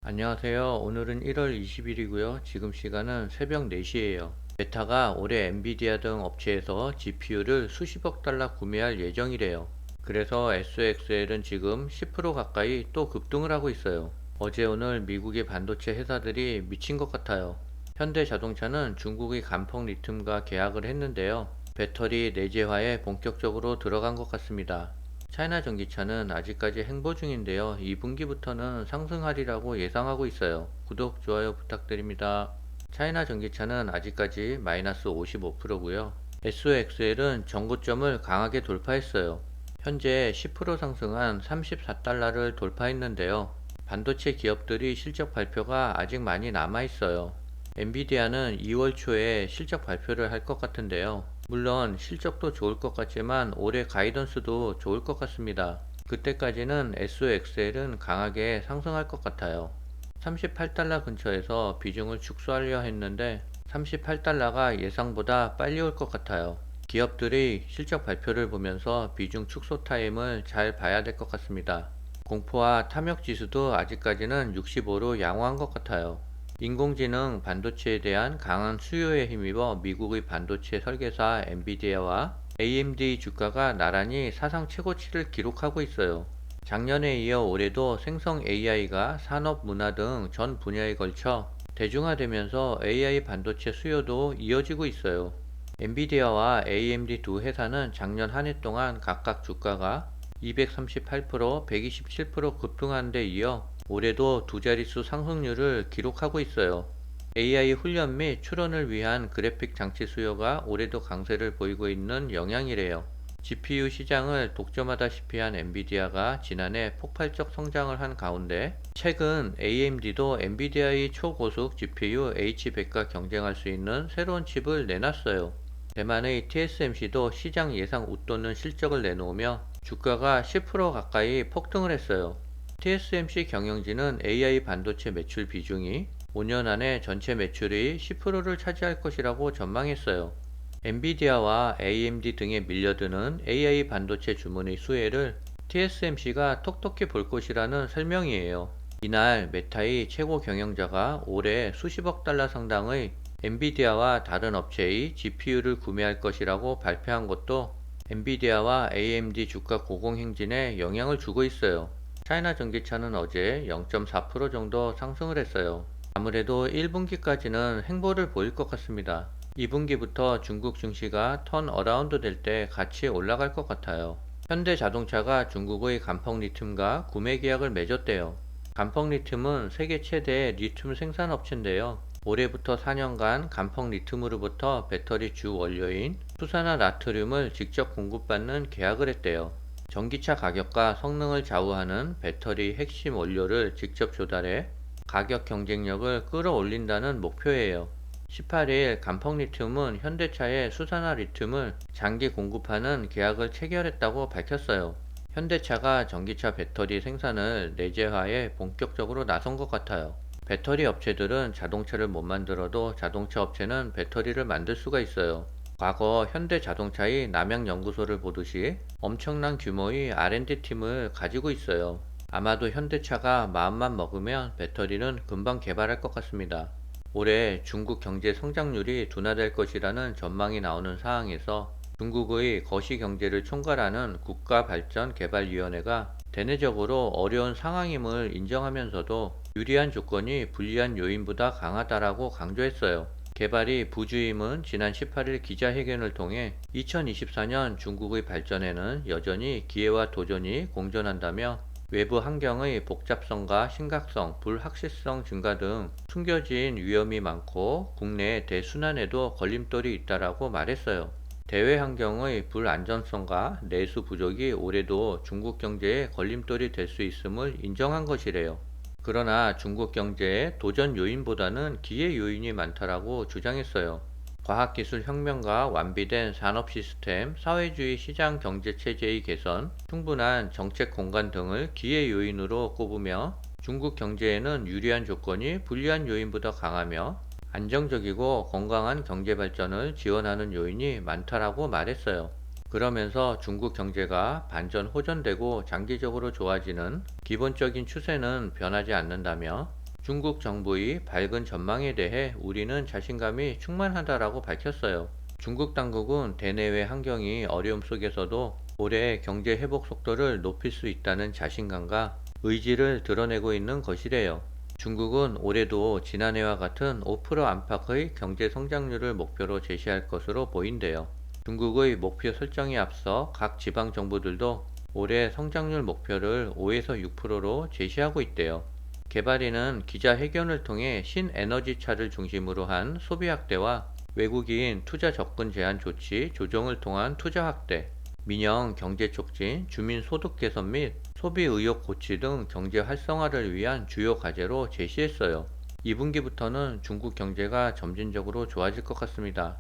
안녕하세요. 오늘은 1월 20일이고요. 지금 시간은 새벽 4시예요. 메타가 올해 엔비디아 등 업체에서 GPU를 수십억 달러 구매할 예정이래요. 그래서 SOXL은 지금 10% 가까이 또 급등을 하고 있어요. 어제 오늘 미국의 반도체 회사들이 미친 것 같아요. 현대자동차는 중국의 간펑 리튬과 계약을 했는데요. 배터리 내재화에 본격적으로 들어간 것 같습니다. 차이나 전기차는 아직까지 행보 중인데요. 2분기부터는 상승하리라고 예상하고 있어요. 구독, 좋아요 부탁드립니다. 차이나 전기차는 아직까지 마이너스 55%고요. SOXL은 전고점을 강하게 돌파했어요. 현재 10% 상승한 34달러를 돌파했는데요. 반도체 기업들이 실적 발표가 아직 많이 남아 있어요. 엔비디아는 2월 초에 실적 발표를 할 것 같은데요. 물론 실적도 좋을 것 같지만 올해 가이던스도 좋을 것 같습니다. 그때까지는 SOXL은 강하게 상승할 것 같아요. 38달러 근처에서 비중을 축소하려 했는데 38달러가 예상보다 빨리 올 것 같아요. 기업들이 실적 발표를 보면서 비중 축소 타임을 잘 봐야 될 것 같습니다. 공포와 탐욕 지수도 아직까지는 65로 양호한 것 같아요. 인공지능 반도체에 대한 강한 수요에 힘입어 미국의 반도체 설계사 엔비디아와 AMD 주가가 나란히 사상 최고치를 기록하고 있어요. 작년에 이어 올해도 생성 AI가 산업, 문화 등 전 분야에 걸쳐 대중화되면서 AI 반도체 수요도 이어지고 있어요. 엔비디아와 AMD 두 회사는 작년 한 해 동안 각각 주가가 238%, 127% 급등한 데 이어 올해도 두 자릿수 상승률을 기록하고 있어요. AI 훈련 및 추론을 위한 그래픽 장치 수요가 올해도 강세를 보이고 있는 영향이래요. GPU 시장을 독점하다시피 한 엔비디아가 지난해 폭발적 성장을 한 가운데 최근 AMD도 엔비디아의 초고속 GPU H100과 경쟁할 수 있는 새로운 칩을 내놨어요. 대만의 TSMC도 시장 예상 웃도는 실적을 내놓으며 주가가 10% 가까이 폭등을 했어요. TSMC 경영진은 AI 반도체 매출 비중이 5년 안에 전체 매출의 10%를 차지할 것이라고 전망했어요. 엔비디아와 AMD 등에 밀려드는 AI 반도체 주문의 수혜를 TSMC가 톡톡히 볼 것이라는 설명이에요. 이날 메타의 최고 경영자가 올해 수십억 달러 상당의 엔비디아와 다른 업체의 GPU를 구매할 것이라고 발표한 것도 엔비디아와 AMD 주가 고공행진에 영향을 주고 있어요. 차이나 전기차는 어제 0.4% 정도 상승을 했어요. 아무래도 1분기까지는 행보를 보일 것 같습니다. 2분기부터 중국 증시가 턴 어라운드 될 때 같이 올라갈 것 같아요. 현대자동차가 중국의 간펑 리튬과 구매 계약을 맺었대요. 간펑 리튬은 세계 최대 리튬 생산 업체인데요. 올해부터 4년간 간펑 리튬으로부터 배터리 주 원료인 수산화 나트륨을 직접 공급받는 계약을 했대요. 전기차 가격과 성능을 좌우하는 배터리 핵심 원료를 직접 조달해 가격 경쟁력을 끌어올린다는 목표예요. 18일 간펑리튬은 현대차에 수산화 리튬을 장기 공급하는 계약을 체결했다고 밝혔어요. 현대차가 전기차 배터리 생산을 내재화에 본격적으로 나선 것 같아요. 배터리 업체들은 자동차를 못 만들어도 자동차 업체는 배터리를 만들 수가 있어요. 과거 현대자동차의 남양연구소를 보듯이 엄청난 규모의 R&D 팀을 가지고 있어요. 아마도 현대차가 마음만 먹으면 배터리는 금방 개발할 것 같습니다. 올해 중국 경제 성장률이 둔화될 것이라는 전망이 나오는 상황에서 중국의 거시경제를 총괄하는 국가발전개발위원회가 대내적으로 어려운 상황임을 인정하면서도 유리한 조건이 불리한 요인보다 강하다라고 강조했어요. 개발이 부주임은 지난 18일 기자회견을 통해 2024년 중국의 발전에는 여전히 기회와 도전이 공존한다며 외부 환경의 복잡성과 심각성, 불확실성 증가 등 숨겨진 위험이 많고 국내 대순환에도 걸림돌이 있다라고 말했어요. 대외 환경의 불안전성과 내수 부족이 올해도 중국 경제에 걸림돌이 될 수 있음을 인정한 것이래요. 그러나 중국 경제의 도전 요인보다는 기회 요인이 많다라고 주장했어요. 과학기술 혁명과 완비된 산업 시스템, 사회주의 시장 경제 체제의 개선, 충분한 정책 공간 등을 기회 요인으로 꼽으며 중국 경제에는 유리한 조건이 불리한 요인보다 강하며 안정적이고 건강한 경제 발전을 지원하는 요인이 많다라고 말했어요. 그러면서 중국 경제가 반전 호전되고 장기적으로 좋아지는 기본적인 추세는 변하지 않는다며 중국 정부의 밝은 전망에 대해 우리는 자신감이 충만하다라고 밝혔어요. 중국 당국은 대내외 환경이 어려움 속에서도 올해 경제 회복 속도를 높일 수 있다는 자신감과 의지를 드러내고 있는 것이래요. 중국은 올해도 지난해와 같은 5% 안팎의 경제 성장률을 목표로 제시할 것으로 보인대요. 중국의 목표 설정에 앞서 각 지방 정부들도 올해 성장률 목표를 5에서 6%로 제시하고 있대요. 개발인은 기자회견을 통해 신에너지차를 중심으로 한 소비 확대와 외국인 투자 접근 제한 조치 조정을 통한 투자 확대, 민영 경제 촉진, 주민 소득 개선 및 소비 의욕 고취 등 경제 활성화를 위한 주요 과제로 제시했어요. 2분기부터는 중국 경제가 점진적으로 좋아질 것 같습니다.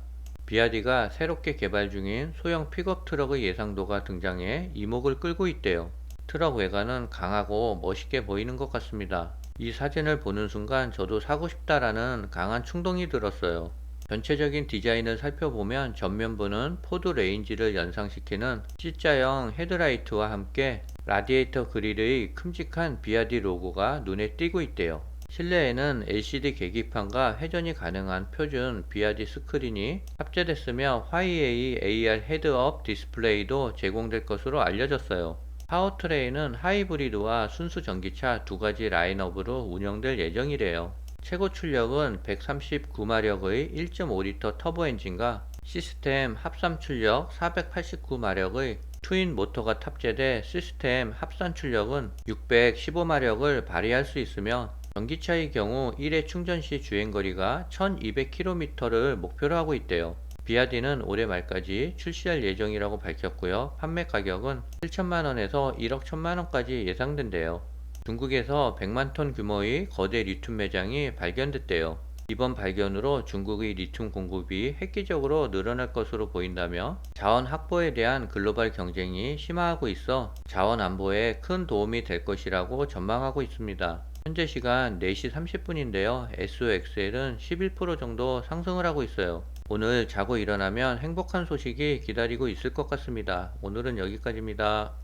비아디가 새롭게 개발 중인 소형 픽업 트럭의 예상도가 등장해 이목을 끌고 있대요. 트럭 외관은 강하고 멋있게 보이는 것 같습니다. 이 사진을 보는 순간 저도 사고 싶다라는 강한 충동이 들었어요. 전체적인 디자인을 살펴보면 전면부는 포드 레인지를 연상시키는 C자형 헤드라이트와 함께 라디에이터 그릴의 큼직한 비아디 로고가 눈에 띄고 있대요. 실내에는 LCD 계기판과 회전이 가능한 표준 비아디 스크린이 탑재됐으며 화이에이 AR 헤드업 디스플레이도 제공될 것으로 알려졌어요. 파워트레인은 하이브리드와 순수 전기차 두 가지 라인업으로 운영될 예정이래요. 최고 출력은 139마력의 1.5리터 터보 엔진과 시스템 합산 출력 489마력의 트윈 모터가 탑재돼 시스템 합산 출력은 615마력을 발휘할 수 있으며 전기차의 경우 1회 충전 시 주행거리가 1200km를 목표로 하고 있대요. 비아디는 올해 말까지 출시할 예정이라고 밝혔고요. 판매 가격은 7천만원에서 1억 1천만원까지 예상된대요. 중국에서 100만 톤 규모의 거대 리튬 매장이 발견됐대요. 이번 발견으로 중국의 리튬 공급이 획기적으로 늘어날 것으로 보인다며 자원 확보에 대한 글로벌 경쟁이 심화하고 있어 자원 안보에 큰 도움이 될 것이라고 전망하고 있습니다. 현재 시간 4시 30분인데요. SOXL은 11% 정도 상승을 하고 있어요. 오늘 자고 일어나면 행복한 소식이 기다리고 있을 것 같습니다. 오늘은 여기까지입니다.